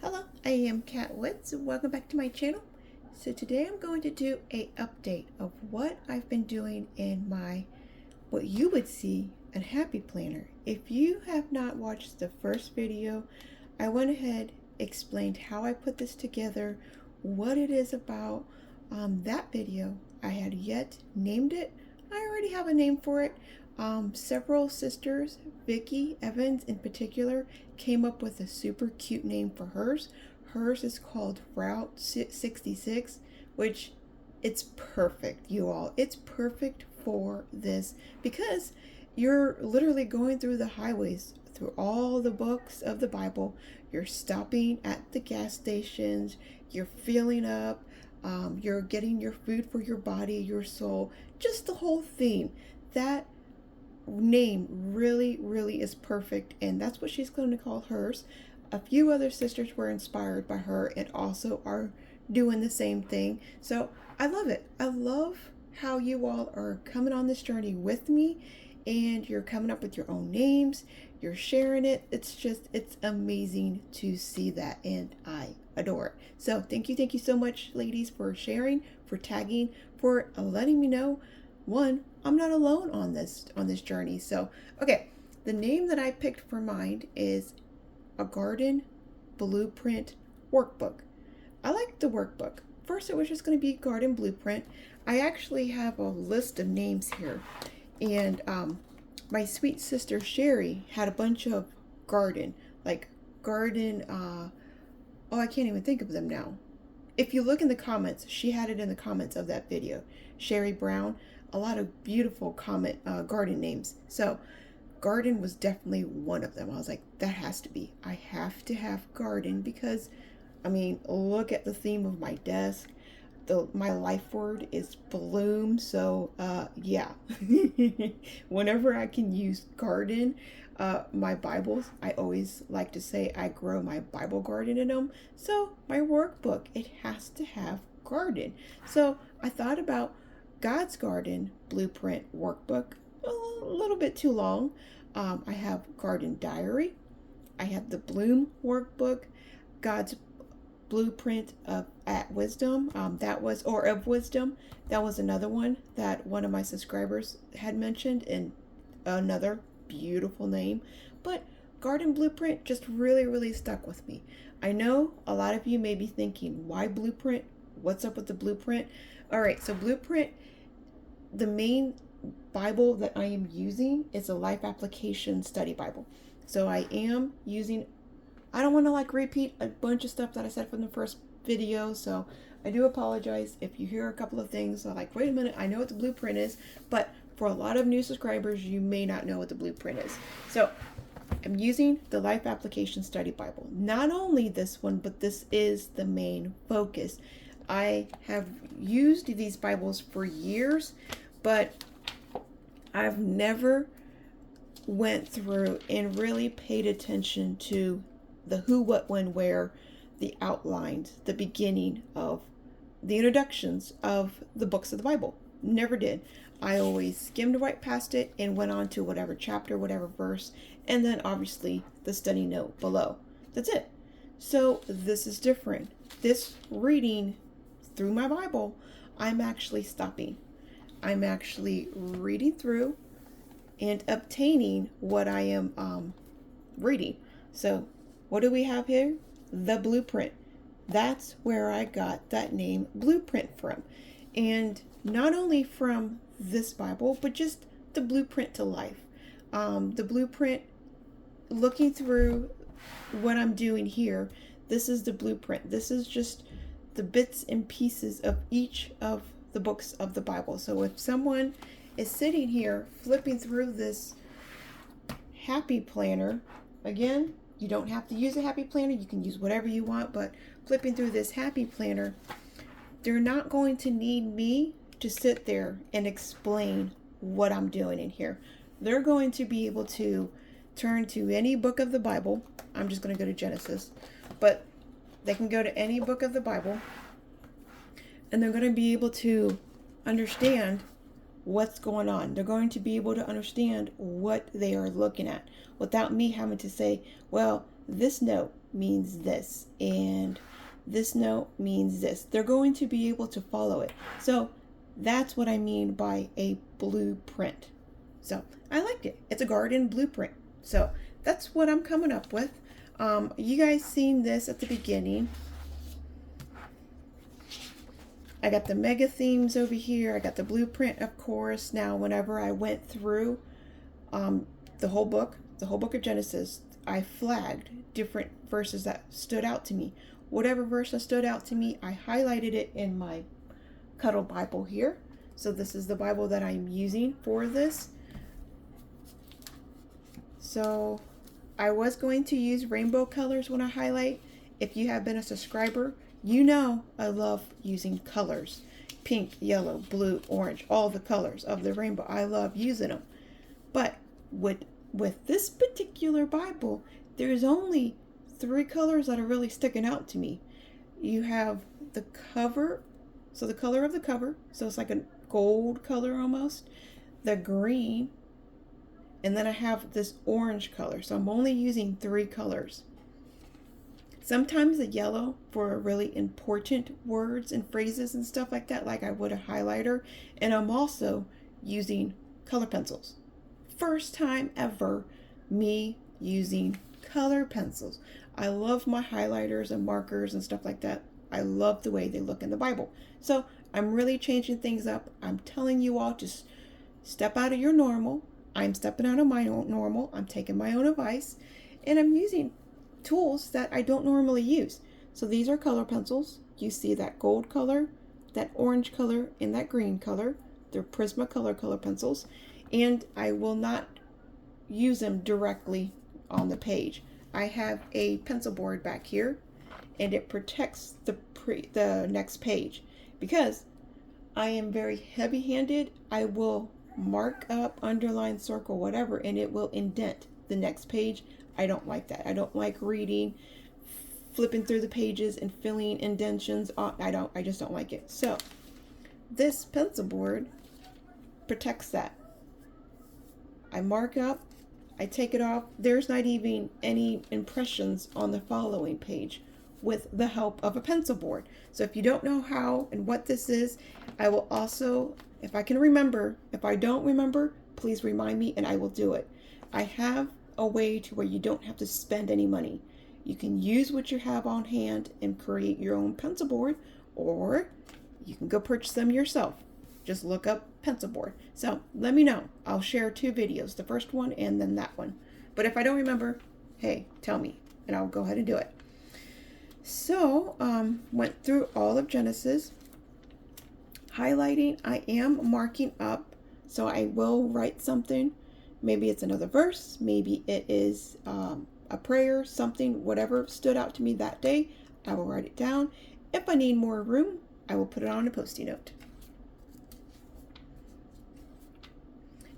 Hello, I am Kat Woods. Welcome back to my channel. So today I'm going to do a update of what I've been doing in my, what you would see, a happy planner. If you have not watched the first video, I went ahead, explained how I put this together, what it is about. That video, I had yet named it. I already have a name for it. Several sisters, Vicky Evans in particular, came up with a super cute name for hers. Hers is called Route 66, which it's perfect, you all. It's perfect for this because you're literally going through the highways, through all the books of the Bible. You're stopping at the gas stations, you're filling up, you're getting your food for your body, your soul, just the whole theme. That name really is perfect, and that's what she's going to call hers. A few other sisters were inspired by her and also are doing the same thing. So I love it. I love how you all are coming on this journey with me, and you're coming up with your own names, you're sharing it. It's amazing to see that, and I adore it. So thank you so much, ladies, for sharing, for tagging, for letting me know, one, I'm not alone on this journey. So okay, the name that I picked for mine is a garden blueprint workbook. I like the workbook. First it was just going to be garden blueprint. I actually have a list of names here, and my sweet sister Sherry had a bunch of garden, like garden, oh, I can't even think of them now. If you look in the comments, she had it in the comments of that video. Sherry Brown, a lot of beautiful garden names. So garden was definitely one of them. I was like, that has to be. I have to have garden because, I mean, look at the theme of my desk. My life word is bloom. So yeah, whenever I can use garden, my Bibles, I always like to say I grow my Bible garden in them. So my workbook, it has to have garden. So I thought about God's Garden Blueprint Workbook. A little bit too long. I have Garden Diary. I have the Bloom Workbook, God's Blueprint of Wisdom. Of Wisdom. That was another one that one of my subscribers had mentioned, and another beautiful name. But Garden Blueprint just really stuck with me. I know a lot of you may be thinking, why blueprint? What's up with the blueprint? All right, so blueprint, the main Bible that I am using is a Life Application Study Bible. So I am using, I don't want to repeat a bunch of stuff that I said from the first video, so I do apologize if you hear a couple of things so wait a minute, I know what the blueprint is, but for a lot of new subscribers, you may not know what the blueprint is. So I'm using the Life Application Study Bible. Not only this one, but this is the main focus. I have used these Bibles for years, but I've never went through and really paid attention to the who, what, when, where, the outlines, the beginning of the introductions of the books of the Bible. Never did. I always skimmed right past it and went on to whatever chapter, whatever verse, and then obviously the study note below. That's it. So this is different. This reading through my Bible, I'm actually stopping. I'm actually reading through and obtaining what I am reading. So what do we have here? The blueprint. That's where I got that name blueprint from. And not only from this Bible, but just the blueprint to life. The blueprint, looking through what I'm doing here, this is the blueprint. This is just the bits and pieces of each of the books of the Bible. So if someone is sitting here flipping through this happy planner, again, you don't have to use a happy planner, you can use whatever you want, but flipping through this happy planner, they're not going to need me to sit there and explain what I'm doing in here. They're going to be able to turn to any book of the Bible. I'm just going to go to Genesis, but they can go to any book of the Bible, and they're going to be able to understand what's going on. They're going to be able to understand what they are looking at without me having to say, well, this note means this and this note means this. They're going to be able to follow it. So that's what I mean by a blueprint. So I liked it. It's a garden blueprint. So that's what I'm coming up with. You guys seen this at the beginning. I got the mega themes over here. I got the blueprint, of course. Now, whenever I went through the whole book of Genesis, I flagged different verses that stood out to me. Whatever verse that stood out to me, I highlighted it in my Cuddle Bible here. So this is the Bible that I'm using for this. So I was going to use rainbow colors when I highlight. If you have been a subscriber, you know I love using colors. Pink, yellow, blue, orange, all the colors of the rainbow. I love using them. But with this particular Bible, there's only 3 colors that are really sticking out to me. You have the cover, so the color of the cover, so it's like a gold color almost, the green, and then I have this orange color. So I'm only using 3 colors. Sometimes the yellow for really important words and phrases and stuff like that, like I would a highlighter. And I'm also using color pencils. First time ever me using color pencils. I love my highlighters and markers and stuff like that. I love the way they look in the Bible. So I'm really changing things up. I'm telling you all to step out of your normal. I'm stepping out of my own normal. I'm taking my own advice. And I'm using tools that I don't normally use. So these are color pencils. You see that gold color, that orange color, and that green color. They're Prismacolor color pencils. And I will not use them directly on the page. I have a pencil board back here, and it protects the next page. Because I am very heavy-handed, I will mark up, underline, circle, whatever, and it will indent the next page. I don't like that. I don't like reading, flipping through the pages and filling indentions. I just don't like it. So this pencil board protects that. I mark up, I take it off. There's not even any impressions on the following page with the help of a pencil board. So if you don't know how and what this is, I will also, if I can remember, if I don't remember, please remind me and I will do it. I have a way to where you don't have to spend any money. You can use what you have on hand and create your own pencil board, or you can go purchase them yourself. Just look up pencil board. So let me know. I'll share 2 videos, the first one and then that one. But if I don't remember, hey, tell me and I'll go ahead and do it. So went through all of Genesis. Highlighting, I am marking up, so I will write something. Maybe it's another verse, maybe it is a prayer, something, whatever stood out to me that day, I will write it down. If I need more room, I will put it on a Post-it note.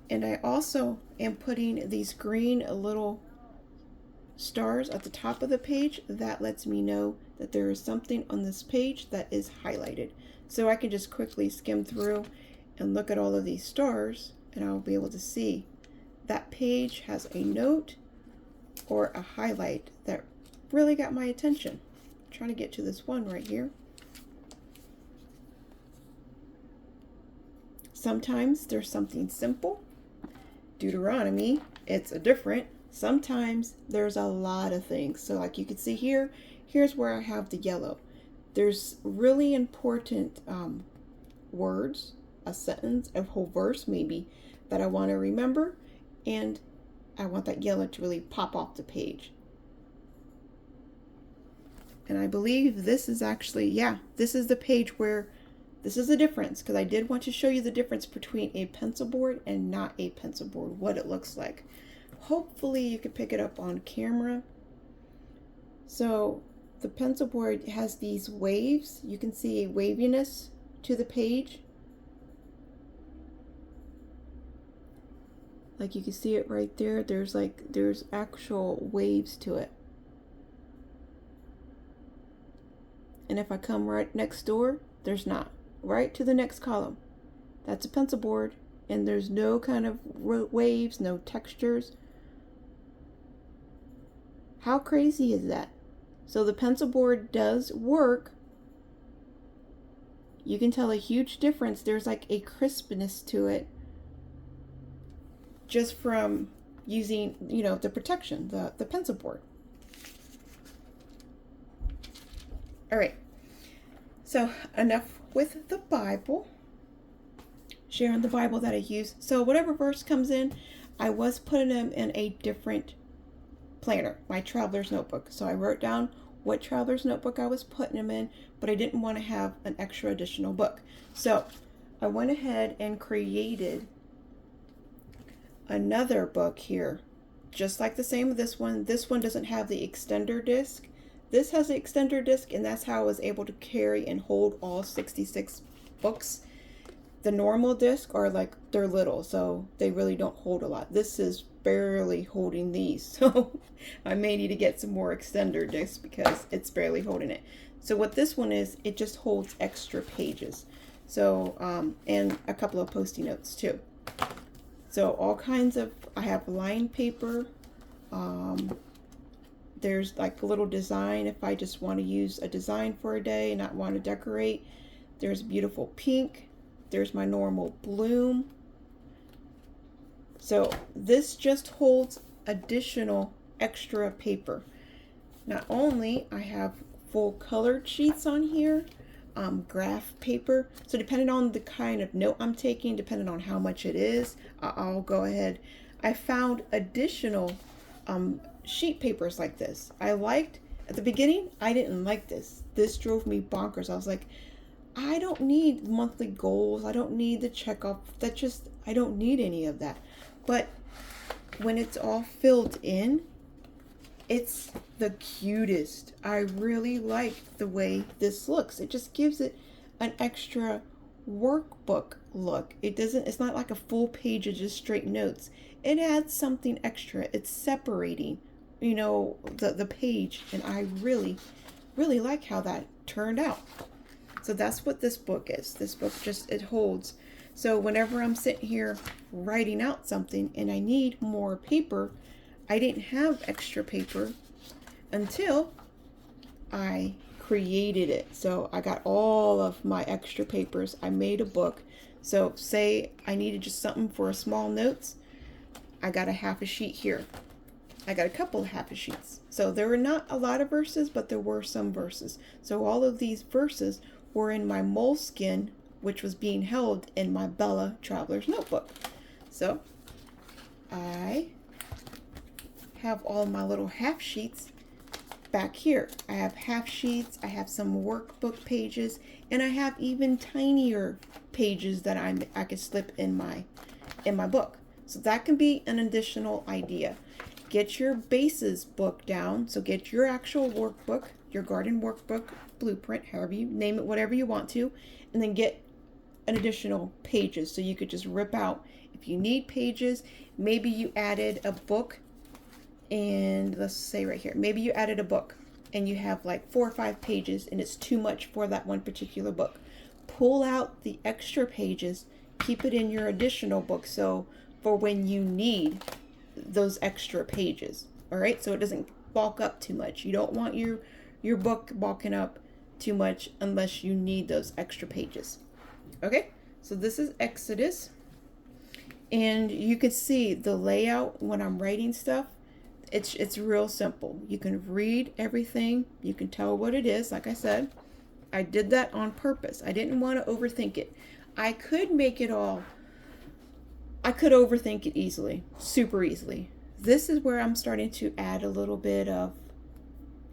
And I also am putting these green little stars at the top of the page. That lets me know that there is something on this page that is highlighted. So I can just quickly skim through and look at all of these stars, and I'll be able to see that page has a note or a highlight that really got my attention. I'm trying to get to this one right here. Sometimes there's something simple. Deuteronomy, it's a different. Sometimes there's a lot of things. So like you can see here, here's where I have the yellow. There's really important words, a sentence, a whole verse maybe, that I want to remember, and I want that yellow to really pop off the page. And I believe this is actually, yeah, this is the page where this is the difference, because I did want to show you the difference between a pencil board and not a pencil board, what it looks like. Hopefully you can pick it up on camera. So the pencil board has these waves. You can see a waviness to the page. Like you can see it right there. There's actual waves to it. And if I come right next door, there's not. Right to the next column. That's a pencil board. and there's no kind of waves, no textures. How crazy is that? So the pencil board does work. You can tell a huge difference. There's like a crispness to it just from using, the protection, the pencil board. All right, so enough with the Bible, sharing the Bible that I use. So whatever verse comes in, I was putting them in a different planner, my traveler's notebook. So I wrote down what traveler's notebook I was putting them in, but I didn't want to have an extra additional book. So I went ahead and created another book here, just like the same with this one. This one doesn't have the extender disc. This has the extender disc, and that's how I was able to carry and hold all 66 books. The normal disc are like, they're little, so they really don't hold a lot. This is barely holding these, so I may need to get some more extender discs because it's barely holding it. So what this one is, it just holds extra pages. So, and a couple of Post-it notes too. So all kinds of, I have lined paper. There's like a little design if I just want to use a design for a day and not want to decorate. There's beautiful pink. There's my normal bloom. So this just holds additional extra paper. Not only I have full colored sheets on here, graph paper. So depending on the kind of note I'm taking, depending on how much it is, I'll go ahead. I found additional sheet papers like this. At the beginning, I didn't like this. This drove me bonkers. I was like, I don't need monthly goals. I don't need the checkoff. I don't need any of that. But when it's all filled in, it's the cutest. I really like the way this looks. It just gives it an extra workbook look. It's not like a full page of just straight notes. It adds something extra. It's separating, the page, and I really, really like how that turned out. So that's what this book is. This book it holds. So whenever I'm sitting here writing out something and I need more paper, I didn't have extra paper until I created it. So I got all of my extra papers. I made a book. So say I needed just something for a small notes. I got a half a sheet here. I got a couple of half a sheets. So there were not a lot of verses, but there were some verses. So all of these verses were in my moleskin, which was being held in my Bella Traveler's Notebook. So I have all my little half sheets back here. I have half sheets, I have some workbook pages, and I have even tinier pages that I could slip in my book. So that can be an additional idea. Get your bases book down. So get your actual workbook, your garden workbook, blueprint, however you name it, whatever you want to, and then get an additional pages. So you could just rip out, if you need pages, maybe you added a book, and let's say right here, maybe you added a book and you have like 4 or 5 pages and it's too much for that one particular book. Pull out the extra pages, keep it in your additional book, so for when you need those extra pages. All right, so it doesn't bulk up too much. You don't want your book bulking up too much unless you need those extra pages. Okay, so this is Exodus, and you can see the layout when I'm writing stuff. It's real simple. You can read everything. You can tell what it is. Like I said, I did that on purpose. I didn't want to overthink it. I could overthink it easily, super easily. This is where I'm starting to add a little bit of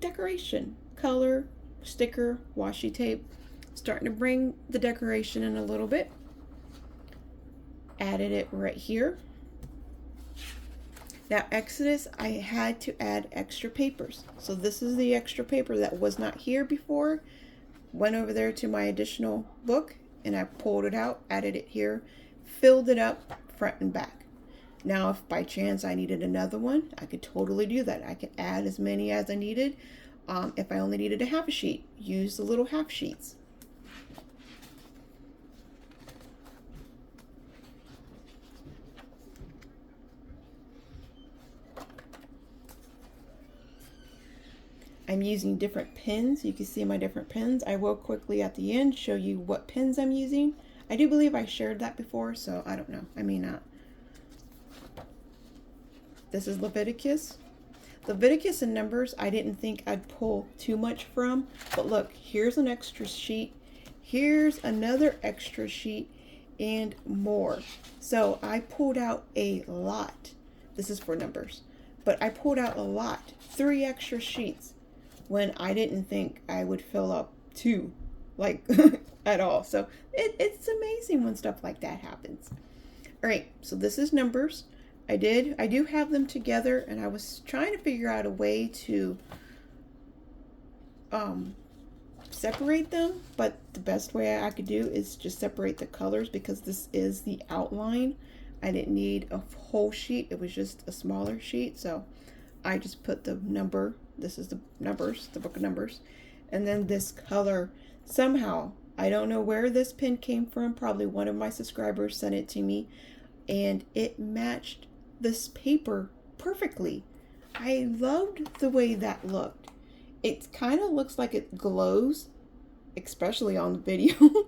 decoration, color, sticker, washi tape. Starting to bring the decoration in a little bit. Added it right here. Now Exodus, I had to add extra papers. So this is the extra paper that was not here before. Went over there to my additional book and I pulled it out, added it here, filled it up front and back. Now if by chance I needed another one, I could totally do that. I could add as many as I needed. If I only needed a half a sheet, use the little half sheets. I'm using different pens. You can see my different pens. I will quickly at the end show you what pens I'm using. I do believe I shared that before, so I don't know. I may not. This is Leviticus. Leviticus and Numbers, I didn't think I'd pull too much from. But look, here's an extra sheet. Here's another extra sheet and more. So I pulled out a lot. This is for Numbers. But I pulled out a lot. 3 extra sheets when I didn't think I would fill up 2. Like, at all. So it's amazing when stuff like that happens. All right, so this is Numbers. I do have them together, and I was trying to figure out a way to separate them, but the best way I could do is just separate the colors because this is the outline. I didn't need a whole sheet. It was just a smaller sheet, so I just put the number. This is the Numbers, the book of Numbers, and then this color. Somehow, I don't know where this pen came from. Probably one of my subscribers sent it to me, and it matched this paper perfectly. I loved the way that looked. It kind of looks like it glows, especially on the video,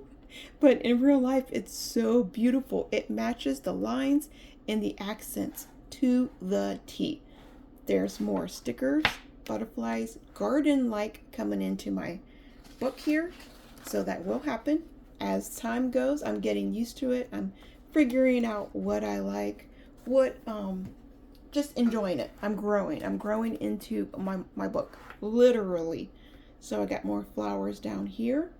but in real life, it's so beautiful. It matches the lines and the accents to the T. There's more stickers, butterflies, garden-like coming into my book here. So that will happen as time goes. I'm getting used to it. I'm figuring out what I like, just enjoying it. I'm growing into my book, literally. So I got more flowers down here.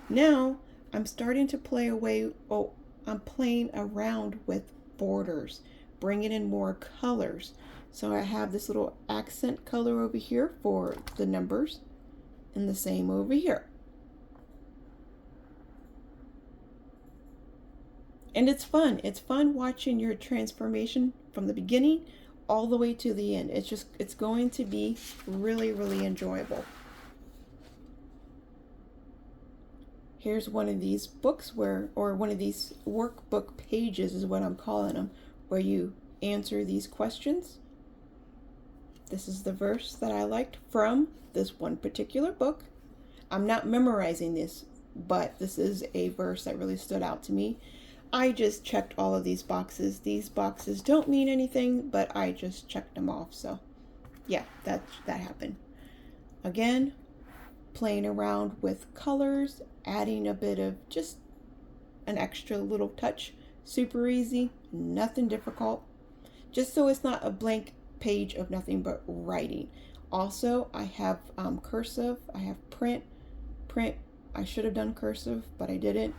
Now I'm starting to play away. Oh, I'm playing around with borders, bringing in more colors. So I have this little accent color over here for the Numbers, and the same over here. And it's fun. It's fun watching your transformation from the beginning all the way to the end. It's going to be really, really enjoyable. Here's one of these books or one of these workbook pages is what I'm calling them, where you answer these questions. This is the verse that I liked from this one particular book. I'm not memorizing this, but this is a verse that really stood out to me. I just checked all of these boxes. These boxes don't mean anything, but I just checked them off. So yeah, that happened. Again, playing around with colors, adding a bit of just an extra little touch. Super easy, nothing difficult. Just so it's not a blank page of nothing but writing. Also, I have cursive, I have print. I should have done cursive, but I didn't.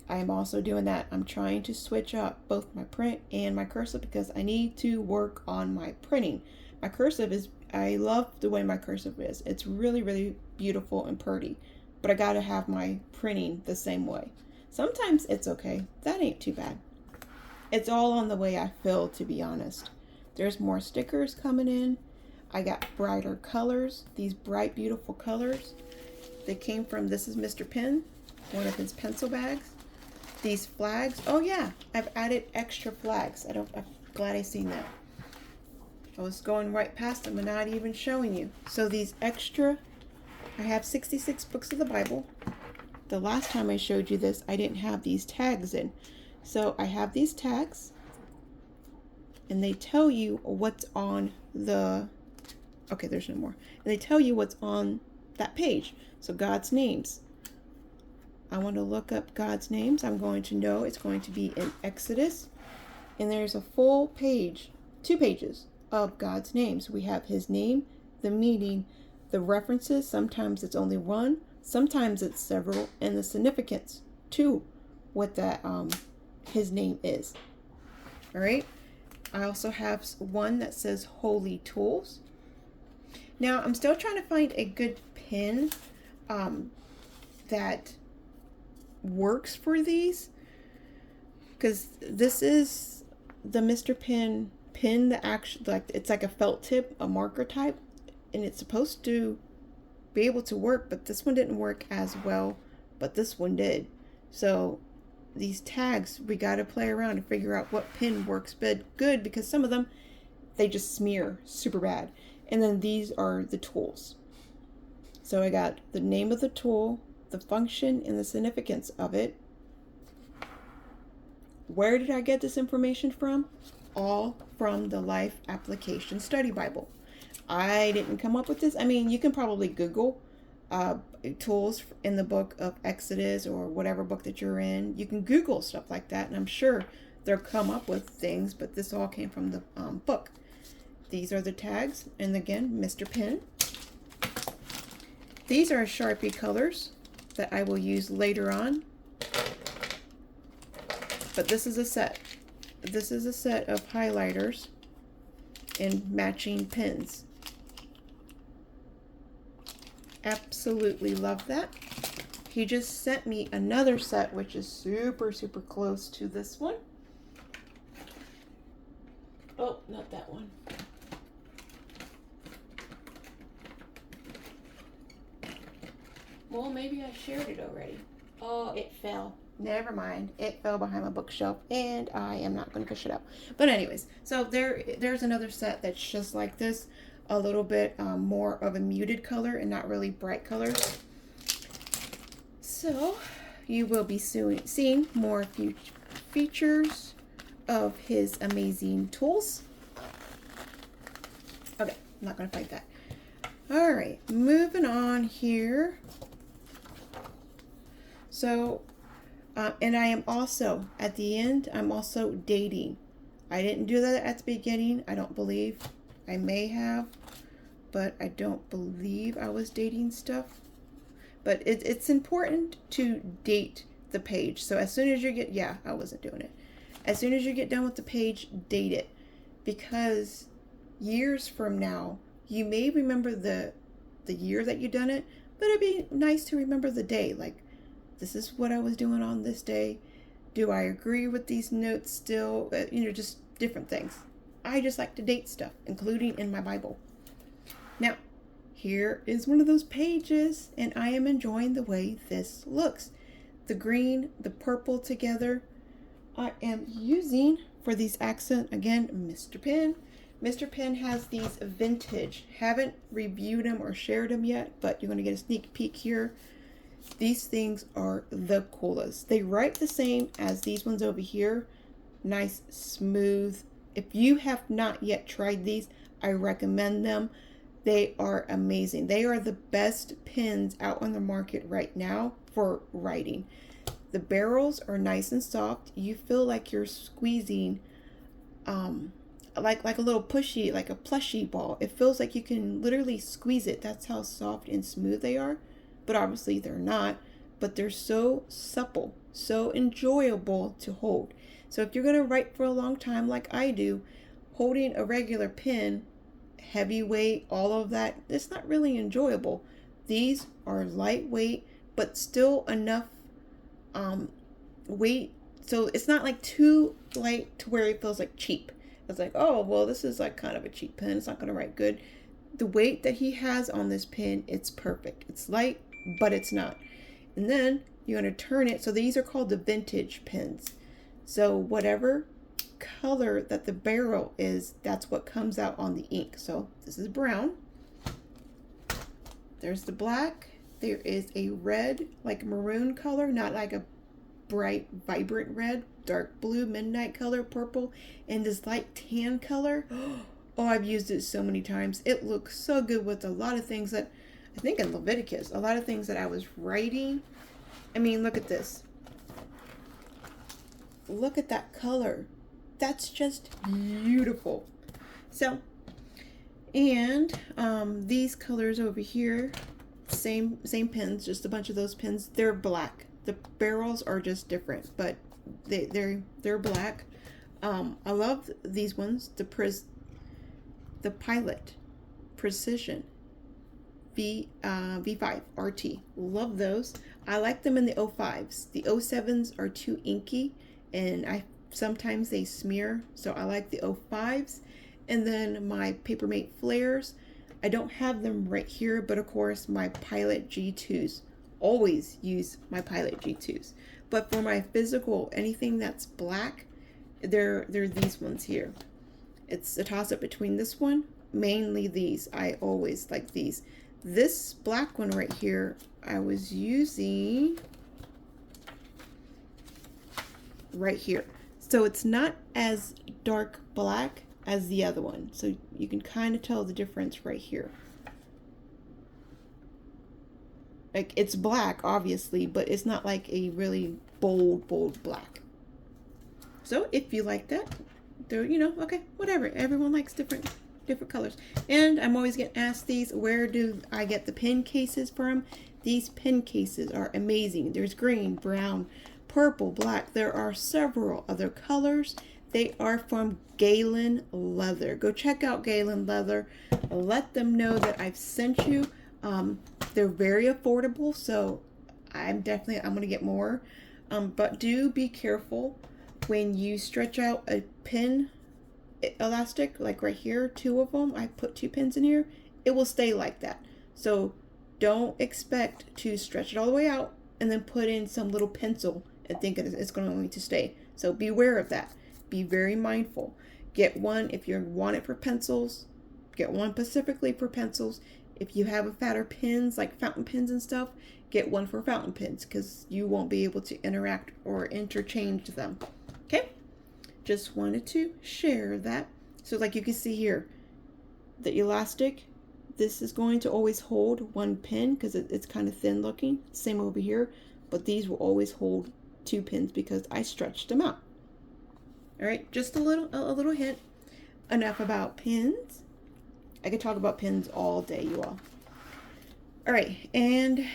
I am also doing that. I'm trying to switch up both my print and my cursive because I need to work on my printing. My cursive is, I love the way my cursive is. It's really, really beautiful and pretty, but I gotta have my printing the same way. Sometimes it's okay. That ain't too bad. It's all on the way I feel, to be honest. There's more stickers coming in. I got brighter colors, these bright, beautiful colors. They came from, this is Mr. Pen, one of his pencil bags. These flags, oh yeah, I've added extra flags. I'm glad I seen that. I was going right past them and not even showing you. So these extra, I have 66 books of the Bible. The last time I showed you this, I didn't have these tags in. So I have these tags, and they tell you what's on the, okay, there's no more. And they tell you what's on that page. So God's names. I want to look up God's names. I'm going to know it's going to be in Exodus. And there's a full page, 2 pages of God's names. We have his name, the meaning, the references. Sometimes it's only one, sometimes it's several, and the significance to what that his name is. All right. I also have one that says Holy Tools. Now I'm still trying to find a good pen that works for these, because this is the Mr. Pen pen that actually, like, it's like a felt tip, a marker type, and it's supposed to be able to work, but this one didn't work as well, but this one did. So these tags, we got to play around to figure out what pen works good, because some of them they just smear super bad. And then these are the tools. So I got the name of the tool, the function and the significance of it. Where did I get this information from? All from the Life Application Study Bible. I didn't come up with this. I mean, you can probably Google tools in the book of Exodus or whatever book that you're in. You can Google stuff like that, and I'm sure they'll come up with things, but this all came from the book. These are the tags, and again, Mr. Pen. These are Sharpie colors that I will use later on. But this is a set. This is a set of highlighters and matching pens. Absolutely love that. He just sent me another set, which is super, super close to this one. Oh, not that one. Well, maybe I shared it already. Oh, it fell. Never mind. It fell behind my bookshelf, and I am not going to fish it out. But anyways, so there's another set that's just like this, a little bit more of a muted color and not really bright colors. So you will be seeing more features of his amazing tools. Okay, I'm not going to fight that. All right, moving on here. So, and I am also, at the end, I'm also dating. I didn't do that at the beginning, I don't believe. I may have, but I don't believe I was dating stuff. But it's important to date the page. So as soon as you get, yeah, I wasn't doing it. As soon as you get done with the page, date it. Because years from now, you may remember the year that you done it, but it'd be nice to remember the day. Like, this is what I was doing on this day. Do I agree with these notes still? Just different things. I just like to date stuff, including in my Bible. Now, here is one of those pages, and I am enjoying the way this looks. The green, the purple together. I am using, for these accent, again, Mr. Pen. Mr. Pen has these vintage. Haven't reviewed them or shared them yet, but you're going to get a sneak peek here. These things are the coolest. They write the same as these ones over here. Nice, smooth. If you have not yet tried these, I recommend them. They are amazing. They are the best pens out on the market right now for writing. The barrels are nice and soft. You feel like you're squeezing like a little pushy, like a plushy ball. It feels like you can literally squeeze it. That's how soft and smooth they are. But obviously they're not. But they're so supple, so enjoyable to hold. So if you're going to write for a long time like I do, holding a regular pen, heavyweight, all of that, it's not really enjoyable. These are lightweight, but still enough weight. So it's not like too light to where it feels like cheap. It's like, oh, well, this is like kind of a cheap pen. It's not going to write good. The weight that he has on this pen, it's perfect. It's light, but it's not. And then you're going to turn it. So these are called the vintage pens. So whatever color that the barrel is, that's what comes out on the ink. So this is brown. There's the black. There is a red, like maroon color, not like a bright, vibrant red, dark blue, midnight color, purple, and this light tan color. Oh, I've used it so many times. It looks so good with a lot of things that, I think in Leviticus, a lot of things that I was writing. I mean, look at this. Look at that color. That's just beautiful. So, and these colors over here, same pens, just a bunch of those pens. They're black. The barrels are just different, but they're black. I love these ones. The Pilot Precision V5 RT. Love those. I like them in the 05s. The 07s are too inky, and sometimes they smear, so I like the 05s. And then my Papermate flares, I don't have them right here, but of course my Pilot G2s. Always use my Pilot G2s. But for my physical, anything that's black, they're these ones here. It's a toss-up between this one, mainly these. I always like these. This black one right here, I was using right here. So it's not as dark black as the other one. So you can kind of tell the difference right here. Like, it's black, obviously, but it's not like a really bold black. So if you like that, there, you know, okay, whatever. Everyone likes different colors. And I'm always getting asked these, where do I get the pen cases from? These pen cases are amazing. There's green, brown, purple, black. There are several other colors. They are from Galen Leather. Go check out Galen Leather. Let them know that I've sent you. They're very affordable, so I'm going to get more. But do be careful when you stretch out a pin elastic, like right here, 2 of them. I put 2 pins in here. It will stay like that. So don't expect to stretch it all the way out and then put in some little pencil and think it's going to stay. So beware of that. Be very mindful. Get one if you want it for pencils. Get one specifically for pencils. If you have a fatter pins, like fountain pens and stuff, get one for fountain pens, because you won't be able to interact or interchange them. Okay? Just wanted to share that. So like you can see here, the elastic, this is going to always hold 1 pin because it's kind of thin looking. Same over here, but these will always hold 2 pins because I stretched them out. All right, just a little hint. Enough about pins. I could talk about pins all day, you all. All right, and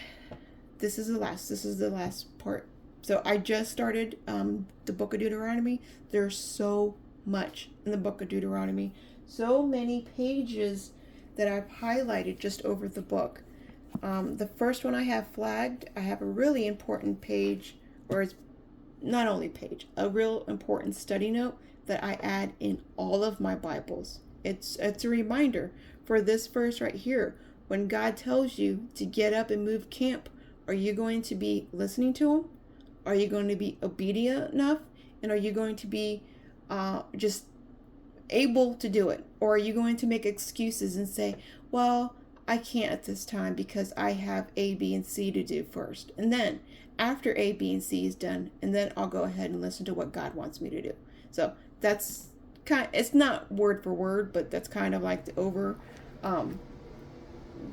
this is the last part. So I just started the book of Deuteronomy. There's so much in the book of Deuteronomy. So many pages that I've highlighted just over the book. The first one I have flagged, I have a really important page, or it's not only page, a real important study note that I add in all of my Bibles. It's a reminder for this verse right here. When God tells you to get up and move camp, are you going to be listening to him? Are you going to be obedient enough? And are you going to be just able to do it? Or are you going to make excuses and say, well, I can't at this time because I have A, B, and C to do first. And then after A, B, and C is done, and then I'll go ahead and listen to what God wants me to do. So that's it's not word for word, but that's kind of like the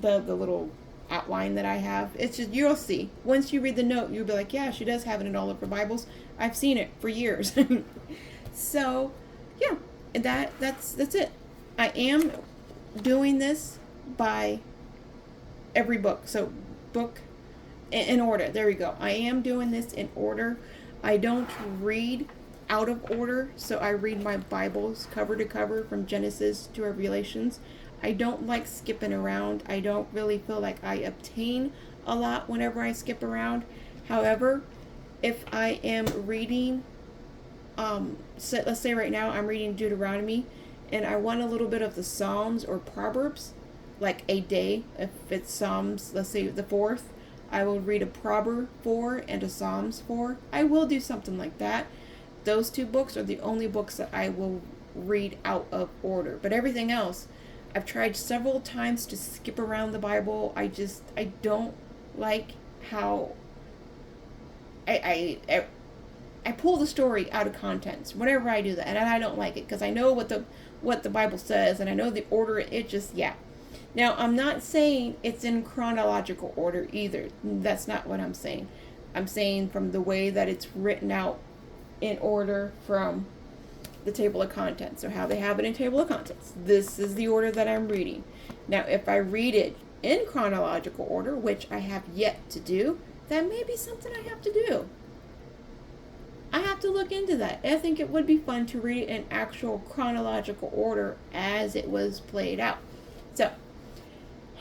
little outline that I have. It's just, you'll see. Once you read the note, you'll be like, yeah, she does have it in all of her Bibles. I've seen it for years. So, yeah, that's it. I am doing this by every book. So, book in order. There we go. I am doing this in order. I don't read out of order, so I read my Bibles cover to cover from Genesis to Revelations. I don't like skipping around. I don't really feel like I obtain a lot whenever I skip around. However, if I am reading, so let's say right now I'm reading Deuteronomy, and I want a little bit of the Psalms or Proverbs, like a day. If it's Psalms, let's say the 4th, I will read a Proverb 4 and a Psalms 4. I will do something like that. Those 2 books are the only books that I will read out of order. But everything else, I've tried several times to skip around the Bible. I don't like how I pull the story out of context whenever I do that, and I don't like it because I know what the Bible says, and I know the order. It just, yeah. Now, I'm not saying it's in chronological order either. That's not what I'm saying. I'm saying from the way that it's written out in order from the table of contents, or how they have it in table of contents. This is the order that I'm reading. Now, if I read it in chronological order, which I have yet to do, that may be something I have to do. I have to look into that. I think it would be fun to read it in actual chronological order as it was played out. So,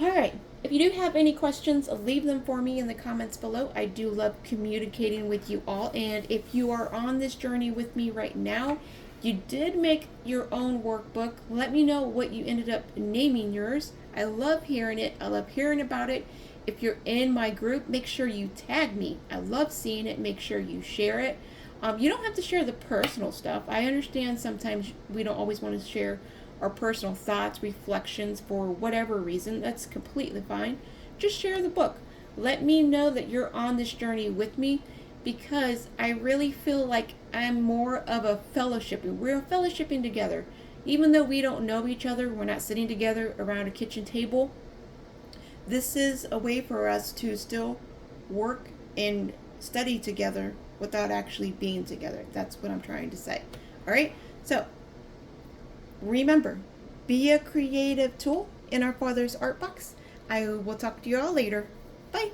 alright. If you do have any questions, leave them for me in the comments below. I do love communicating with you all. And if you are on this journey with me right now, you did make your own workbook. Let me know what you ended up naming yours. I love hearing it. I love hearing about it. If you're in my group, make sure you tag me. I love seeing it. Make sure you share it. You don't have to share the personal stuff. I understand sometimes we don't always want to share our personal thoughts, reflections for whatever reason. That's completely fine. Just share the book. Let me know that you're on this journey with me, because I really feel like I'm more of a fellowshipping. We're fellowshipping together. Even though we don't know each other, we're not sitting together around a kitchen table. This is a way for us to still work and study together without actually being together. That's what I'm trying to say. All right? So, remember, be a creative tool in our Father's art box. I will talk to you all later. Bye.